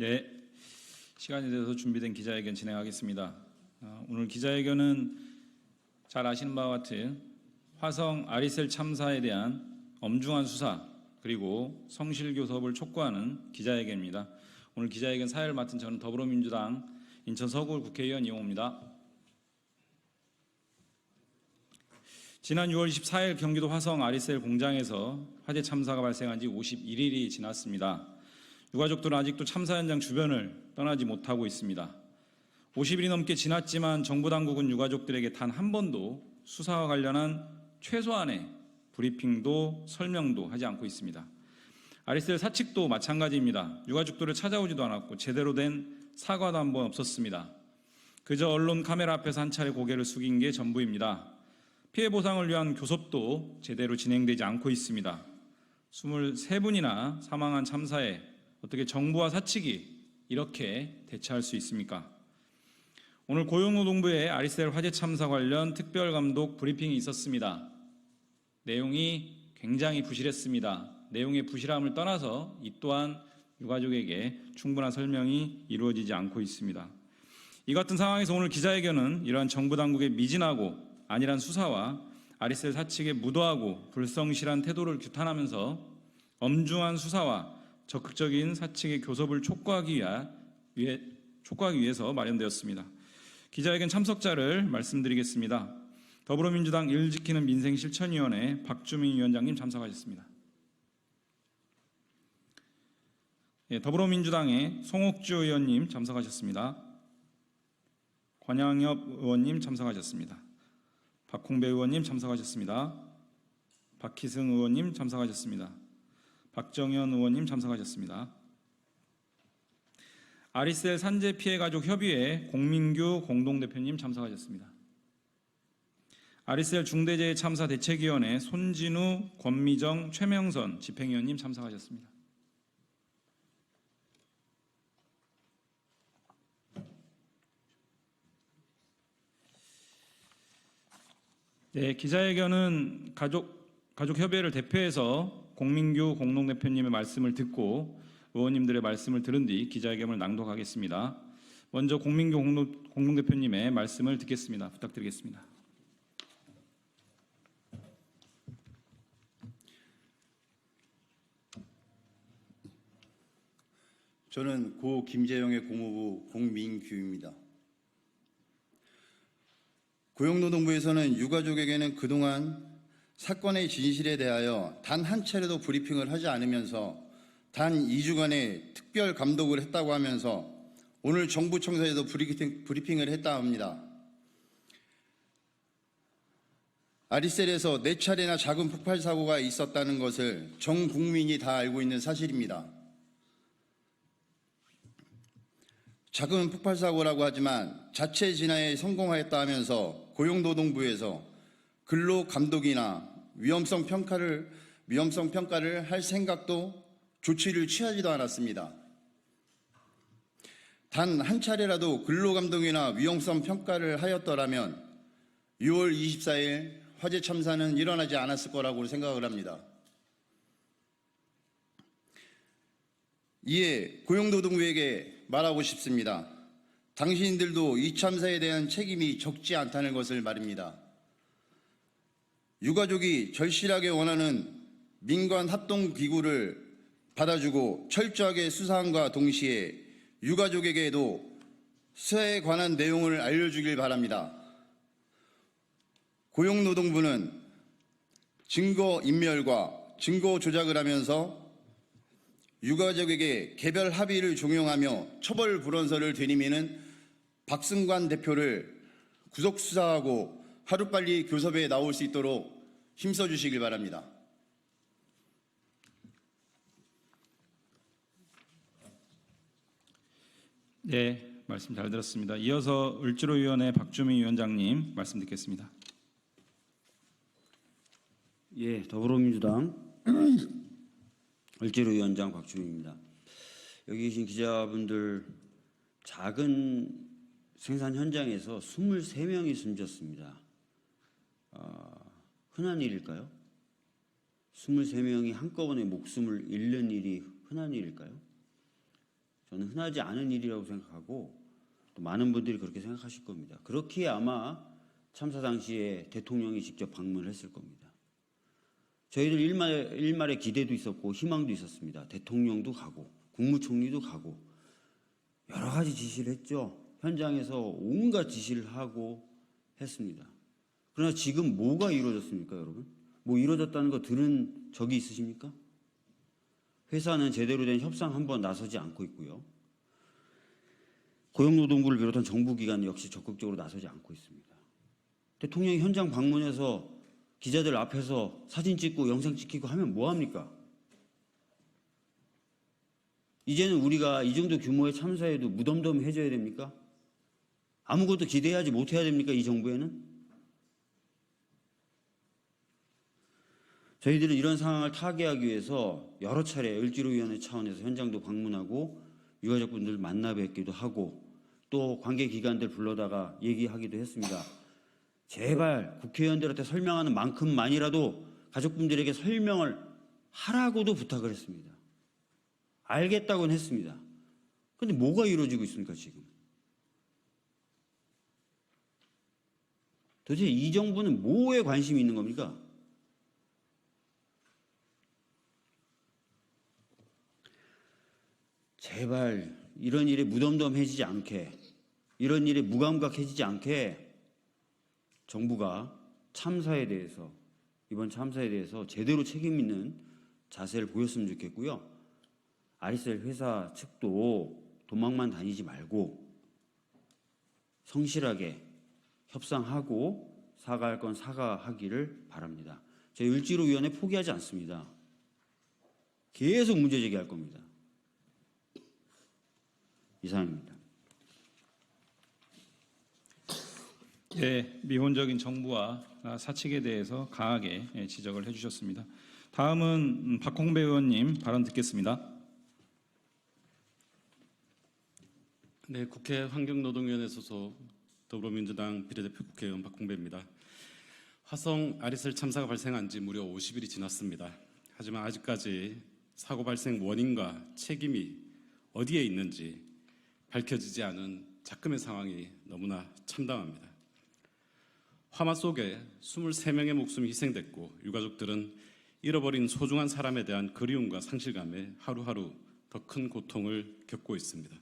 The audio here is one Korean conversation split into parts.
네, 시간이 되어서 준비된 기자회견 진행하겠습니다. 오늘 기자회견은 잘 아시는 바와 같은 화성 아리셀 참사에 대한 엄중한 수사 그리고 성실교섭을 촉구하는 기자회견입니다. 오늘 기자회견 사회를 맡은 저는 더불어민주당 인천 서구 국회의원 이용호입니다. 지난 6월 24일 경기도 화성 아리셀 공장에서 화재 참사가 발생한 지 51일이 지났습니다. 유가족들은 아직도 참사 현장 주변을 떠나지 못하고 있습니다. 50일이 넘게 지났지만 정부 당국은 유가족들에게 단 한 번도 수사와 관련한 최소한의 브리핑도 설명도 하지 않고 있습니다. 아리셀 사측도 마찬가지입니다. 유가족들을 찾아오지도 않았고 제대로 된 사과도 한 번 없었습니다. 그저 언론 카메라 앞에서 한 차례 고개를 숙인 게 전부입니다. 피해 보상을 위한 교섭도 제대로 진행되지 않고 있습니다. 23분이나 사망한 참사에 어떻게 정부와 사측이 이렇게 대처할 수 있습니까? 오늘 고용노동부의 아리셀 화재 참사 관련 특별감독 브리핑이 있었습니다. 내용이 굉장히 부실했습니다. 내용의 부실함을 떠나서 이 또한 유가족에게 충분한 설명이 이루어지지 않고 있습니다. 이 같은 상황에서 오늘 기자회견은 이러한 정부 당국의 미진하고 안일한 수사와 아리셀 사측의 무도하고 불성실한 태도를 규탄하면서 엄중한 수사와 적극적인 사측의 교섭을 촉구하기 위해서 마련되었습니다. 기자회견 참석자를 말씀드리겠습니다. 더불어민주당 일 지키는 민생실천위원회 박주민 위원장님 참석하셨습니다. 더불어민주당의 송옥주 의원님 참석하셨습니다. 권양엽 의원님 참석하셨습니다. 박홍배 의원님 참석하셨습니다. 박희승 의원님 참석하셨습니다. 박정현 의원님 참석하셨습니다. 아리셀 산재 피해 가족 협의회 공민규 공동대표님 참석하셨습니다. 아리셀 중대재해 참사 대책위원회 손진우, 권미정, 최명선 집행위원님 참석하셨습니다. 네, 기자회견은 가족협의회를 대표해서 공민규 공동대표님의 말씀을 듣고 의원님들의 말씀을 들은 뒤 기자회견을 낭독하겠습니다. 먼저 공민규 공동대표님의 말씀을 듣겠습니다. 부탁드리겠습니다. 저는 고 김재영의 고모부 공민규입니다. 고용노동부에서는 유가족에게는 그동안 사건의 진실에 대하여 단 한 차례도 브리핑을 하지 않으면서 단 2주간의 특별 감독을 했다고 하면서 오늘 정부 청사에서 브리핑을 했다 합니다. 아리셀에서 4차례나 작은 폭발 사고가 있었다는 것을 전 국민이 다 알고 있는 사실입니다. 작은 폭발 사고라고 하지만 자체 진화에 성공하였다 하면서 고용노동부에서 근로 감독이나 위험성 평가를 할 생각도 조치를 취하지도 않았습니다. 단 한 차례라도 근로 감독이나 위험성 평가를 하였더라면 6월 24일 화재 참사는 일어나지 않았을 거라고 생각을 합니다. 이에 고용노동부에게 말하고 싶습니다. 당신들도 이 참사에 대한 책임이 적지 않다는 것을 말입니다. 유가족이 절실하게 원하는 민관 합동기구를 받아주고 철저하게 수사함과 동시에 유가족에게도 수사에 관한 내용을 알려주길 바랍니다. 고용노동부는 증거인멸과 증거 조작을 하면서 유가족에게 개별 합의를 종용하며 처벌 불원서를 들이미는 박승관 대표를 구속 수사하고 하루빨리 교섭에 나올 수 있도록 힘써주시길 바랍니다. 네, 말씀 잘 들었습니다. 이어서 을지로위원회 박주민 위원장님 말씀 듣겠습니다. 예, 더불어민주당 을지로위원장 박주민입니다. 여기 계신 기자분들, 작은 생산 현장에서 23명이 숨졌습니다. 흔한 일일까요? 23명이 한꺼번에 목숨을 잃는 일이 흔한 일일까요? 저는 흔하지 않은 일이라고 생각하고 또 많은 분들이 그렇게 생각하실 겁니다. 그렇기에 아마 참사 당시에 대통령이 직접 방문을 했을 겁니다. 저희들 일말의 기대도 있었고 희망도 있었습니다. 대통령도 가고 국무총리도 가고 여러 가지 지시를 했죠. 현장에서 온갖 지시를 하고 했습니다. 그러나 지금 뭐가 이루어졌습니까, 여러분? 뭐 이루어졌다는 거 들은 적이 있으십니까? 회사는 제대로 된 협상 한 번 나서지 않고 있고요. 고용노동부를 비롯한 정부기관 역시 적극적으로 나서지 않고 있습니다. 대통령이 현장 방문해서 기자들 앞에서 사진 찍고 영상 찍히고 하면 뭐합니까? 이제는 우리가 이 정도 규모의 참사에도 무덤덤해져야 됩니까? 아무것도 기대하지 못해야 됩니까? 이 정부에는? 저희들은 이런 상황을 타개하기 위해서 여러 차례 을지로위원회 차원에서 현장도 방문하고 유가족분들 만나 뵙기도 하고 또 관계기관들 불러다가 얘기하기도 했습니다. 제발 국회의원들한테 설명하는 만큼만이라도 가족분들에게 설명을 하라고도 부탁을 했습니다. 알겠다고는 했습니다. 그런데 뭐가 이루어지고 있습니까, 지금? 도대체 이 정부는 뭐에 관심이 있는 겁니까? 제발 이런 일에 무덤덤해지지 않게, 이런 일에 무감각해지지 않게 정부가 참사에 대해서, 이번 참사에 대해서 제대로 책임 있는 자세를 보였으면 좋겠고요. 아리셀 회사 측도 도망만 다니지 말고 성실하게 협상하고 사과할 건 사과하기를 바랍니다. 저희 을지로위원회 포기하지 않습니다. 계속 문제 제기할 겁니다. 이상입니다. 네, 미온적인 정부와 사측에 대해서 강하게 지적을 해주셨습니다. 다음은 박홍배 의원님 발언 듣겠습니다. 네, 국회 환경노동위원회 소속 더불어민주당 비례대표 국회의원 박홍배입니다. 화성 아리셀 참사가 발생한 지 무려 50일이 지났습니다. 하지만 아직까지 사고 발생 원인과 책임이 어디에 있는지 밝혀지지 않은 작금의 상황이 너무나 참담합니다. 화마 속에 23명의 목숨이 희생됐고 유가족들은 잃어버린 소중한 사람에 대한 그리움과 상실감에 하루하루 더 큰 고통을 겪고 있습니다.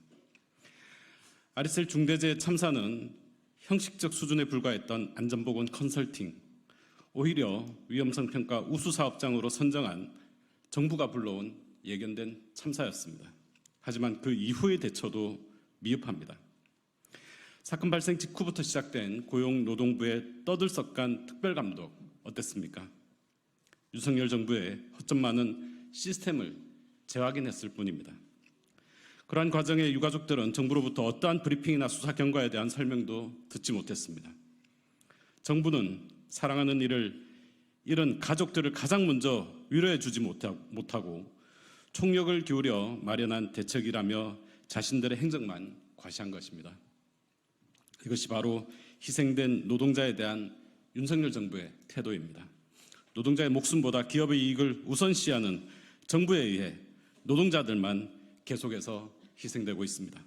아리셀 중대재해 참사는 형식적 수준에 불과했던 안전보건 컨설팅, 오히려 위험성 평가 우수 사업장으로 선정한 정부가 불러온 예견된 참사였습니다. 하지만 그 이후의 대처도 미흡합니다. 사건 발생 직후부터 시작된 고용노동부의 떠들썩한 특별감독 어땠습니까? 윤석열 정부의 허점 많은 시스템을 재확인했을 뿐입니다. 그러한 과정에 유가족들은 정부로부터 어떠한 브리핑이나 수사 경과에 대한 설명도 듣지 못했습니다. 정부는 사랑하는 이를 잃은 가족들을 가장 먼저 위로해 주지 못하고 총력을 기울여 마련한 대책이라며 자신들의 행적만 과시한 것입니다. 이것이 바로 희생된 노동자에 대한 윤석열 정부의 태도입니다. 노동자의 목숨보다 기업의 이익을 우선시하는 정부에 의해 노동자들만 계속해서 희생되고 있습니다.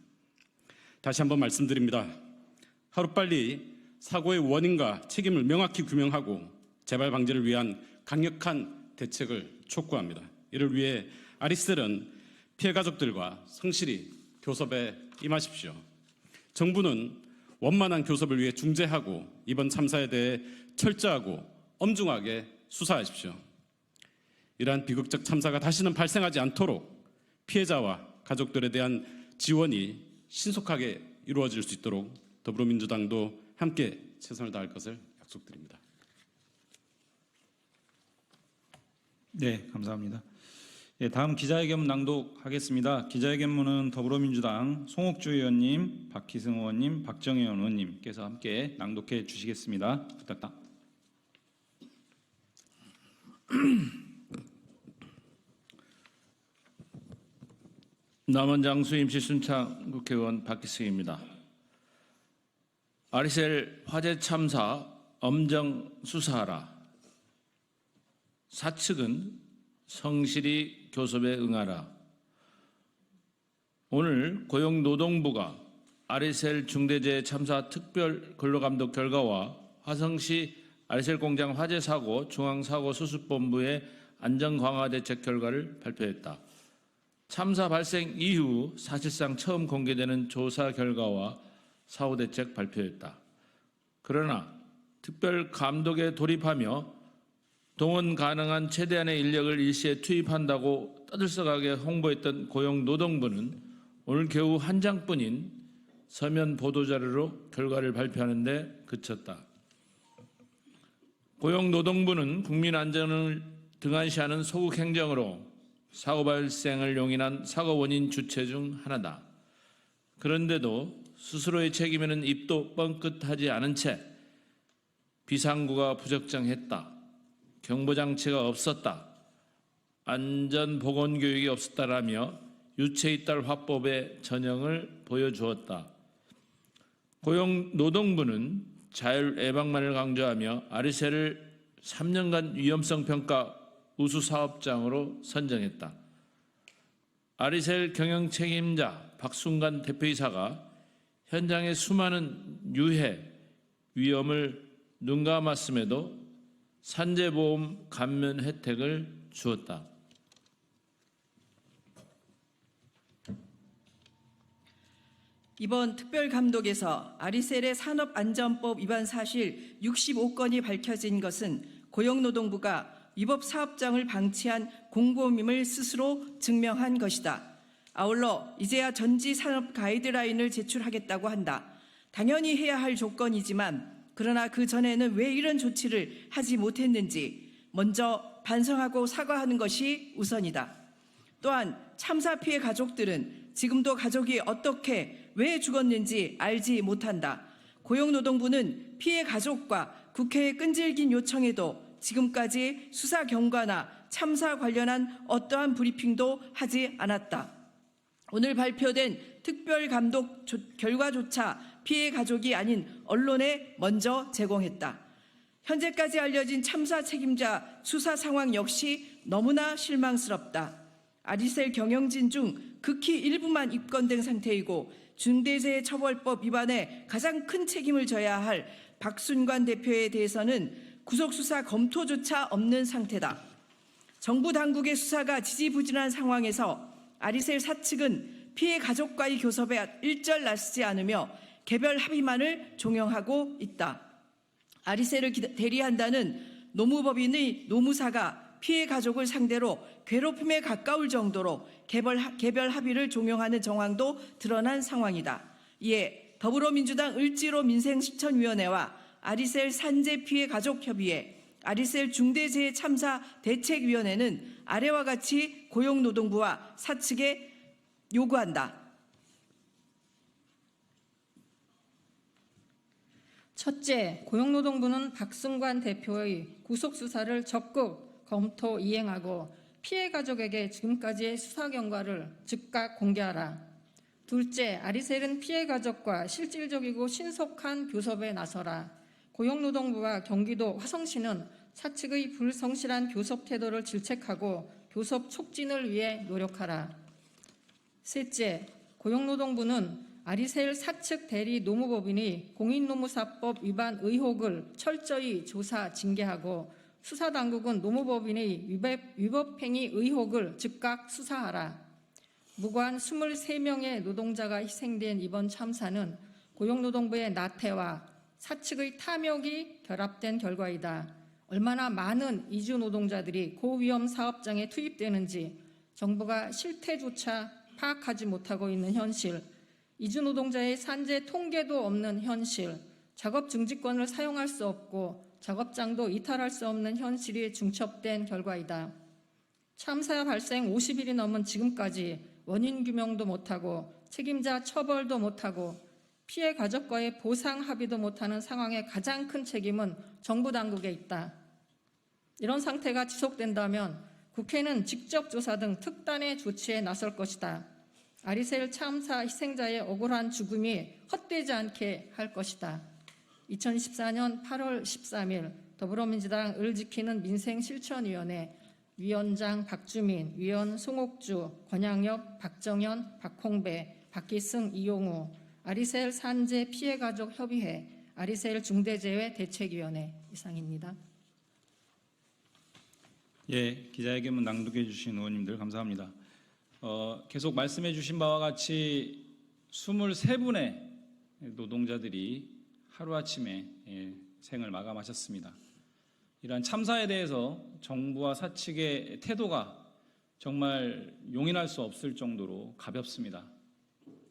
다시 한번 말씀드립니다. 하루빨리 사고의 원인과 책임을 명확히 규명하고 재발 방지를 위한 강력한 대책을 촉구합니다. 이를 위해 아리셀은 피해 가족들과 성실히 교섭에 임하십시오. 정부는 원만한 교섭을 위해 중재하고 이번 참사에 대해 철저하고 엄중하게 수사하십시오. 이러한 비극적 참사가 다시는 발생하지 않도록 피해자와 가족들에 대한 지원이 신속하게 이루어질 수 있도록 더불어민주당도 함께 최선을 다할 것을 약속드립니다. 네, 감사합니다. 예, 다음 기자회견문 낭독하겠습니다. 기자회견문은 더불어민주당 송옥주 의원님, 박희승 의원님, 박정현 의원님께서 함께 낭독해 주시겠습니다. 부탁드립니다. 남원장 수임시 순창 국회의원 박희승입니다. 아리셀 화재 참사 엄정 수사하라. 사측은 성실히 교섭에 응하라. 오늘 고용노동부가 아리셀 중대재해 참사 특별 근로감독 결과와 화성시 아리셀 공장 화재 사고 중앙사고 수습본부의 안전 강화 대책 결과를 발표했다. 참사 발생 이후 사실상 처음 공개되는 조사 결과와 사후 대책 발표했다. 그러나 특별 감독에 돌입하며 동원 가능한 최대한의 인력을 일시에 투입한다고 떠들썩하게 홍보했던 고용노동부는 오늘 겨우 한 장뿐인 서면 보도자료로 결과를 발표하는 데 그쳤다. 고용노동부는 국민 안전을 등한시하는 소극 행정으로 사고 발생을 용인한 사고 원인 주체 중 하나다. 그런데도 스스로의 책임에는 입도 뻥끗하지 않은 채 비상구가 부적정했다, 경보장치가 없었다, 안전보건교육이 없었다라며 유체이탈 화법의 전형을 보여주었다. 고용노동부는 자율 예방만을 강조하며 아리셀을 3년간 위험성 평가 우수 사업장으로 선정했다. 아리셀 경영 책임자 박순관 대표이사가 현장의 수많은 유해 위험을 눈감았음에도 산재보험 감면 혜택을 주었다. 이번 특별감독에서 아리셀의 산업안전법 위반 사실 65건이 밝혀진 것은 고용노동부가 위법 사업장을 방치한 공범임을 스스로 증명한 것이다. 아울러 이제야 전지 산업 가이드라인을 제출하겠다고 한다. 당연히 해야 할 조건이지만 그러나 그 전에는 왜 이런 조치를 하지 못했는지 먼저 반성하고 사과하는 것이 우선이다. 또한 참사 피해 가족들은 지금도 가족이 어떻게 왜 죽었는지 알지 못한다. 고용노동부는 피해 가족과 국회의 끈질긴 요청에도 지금까지 수사 경과나 참사 관련한 어떠한 브리핑도 하지 않았다. 오늘 발표된 특별감독 결과조차 피해 가족이 아닌 언론에 먼저 제공했다. 현재까지 알려진 참사 책임자 수사 상황 역시 너무나 실망스럽다. 아리셀 경영진 중 극히 일부만 입건된 상태이고 중대재해처벌법 위반에 가장 큰 책임을 져야 할 박순관 대표에 대해서는 구속수사 검토조차 없는 상태다. 정부 당국의 수사가 지지부진한 상황에서 아리셀 사측은 피해 가족과의 교섭에 일절 나서지 않으며 개별 합의만을 종용하고 있다. 아리셀을 대리한다는 노무법인의 노무사가 피해 가족을 상대로 괴롭힘에 가까울 정도로 개별 합의를 종용하는 정황도 드러난 상황이다. 이에 더불어민주당 을지로 민생실천위원회와 아리셀 산재 피해 가족 협의회, 아리셀 중대재해 참사 대책위원회는 아래와 같이 고용노동부와 사측에 요구한다. 첫째, 고용노동부는 박순관 대표의 구속수사를 적극 검토 이행하고 피해 가족에게 지금까지의 수사 경과를 즉각 공개하라. 둘째, 아리셀은 피해 가족과 실질적이고 신속한 교섭에 나서라. 고용노동부와 경기도 화성시는 사측의 불성실한 교섭 태도를 질책하고 교섭 촉진을 위해 노력하라. 셋째, 고용노동부는 아리셀 사측 대리 노무법인이 공인노무사법 위반 의혹을 철저히 조사 징계하고 수사당국은 노무법인의 위법행위 의혹을 즉각 수사하라. 무관 23명의 노동자가 희생된 이번 참사는 고용노동부의 나태와 사측의 탐욕이 결합된 결과이다. 얼마나 많은 이주 노동자들이 고위험 사업장에 투입되는지 정부가 실태조차 파악하지 못하고 있는 현실, 이주 노동자의 산재 통계도 없는 현실, 작업 중지권을 사용할 수 없고 작업장도 이탈할 수 없는 현실이 중첩된 결과이다. 참사 발생 50일이 넘은 지금까지 원인 규명도 못하고 책임자 처벌도 못하고 피해 가족과의 보상 합의도 못하는 상황의 가장 큰 책임은 정부 당국에 있다. 이런 상태가 지속된다면 국회는 직접 조사 등 특단의 조치에 나설 것이다. 아리셀 참사 희생자의 억울한 죽음이 헛되지 않게 할 것이다. 2014년 8월 13일 더불어민주당 을 지키는 민생실천위원회 위원장 박주민, 위원 송옥주, 권양엽, 박정현, 박홍배, 박기승, 이용우, 아리셀 산재 피해가족 협의회, 아리셀 중대재해 대책위원회 이상입니다. 예, 기자회견문 낭독해 주신 의원님들 감사합니다. 계속 말씀해 주신 바와 같이 23분의 노동자들이 하루아침에 생을 마감하셨습니다. 이러한 참사에 대해서 정부와 사측의 태도가 정말 용인할 수 없을 정도로 가볍습니다.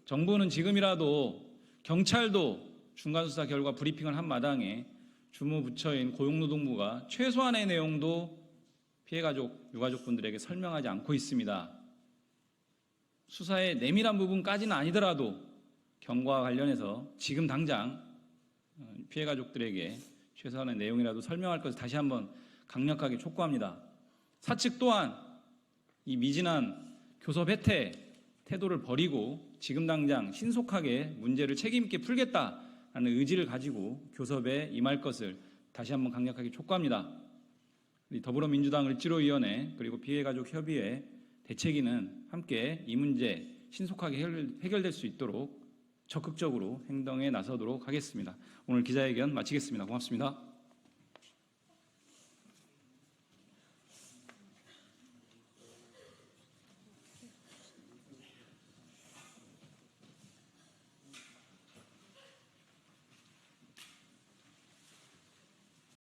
정부는 지금이라도 경찰도 중간수사 결과 브리핑을 한 마당에 주무부처인 고용노동부가 최소한의 내용도 피해가족, 유가족분들에게 설명하지 않고 있습니다. 수사의 내밀한 부분까지는 아니더라도 경과와 관련해서 지금 당장 피해가족들에게 최소한의 내용이라도 설명할 것을 다시 한번 강력하게 촉구합니다. 사측 또한 이 미진한 교섭 해태 태도를 버리고 지금 당장 신속하게 문제를 책임 있게 풀겠다라는 의지를 가지고 교섭에 임할 것을 다시 한번 강력하게 촉구합니다. 더불어민주당 을지로위원회 그리고 피해가족협의회 대책위는 함께 이 문제 신속하게 해결될 수 있도록 적극적으로 행동에 나서도록 하겠습니다. 오늘 기자회견 마치겠습니다. 고맙습니다.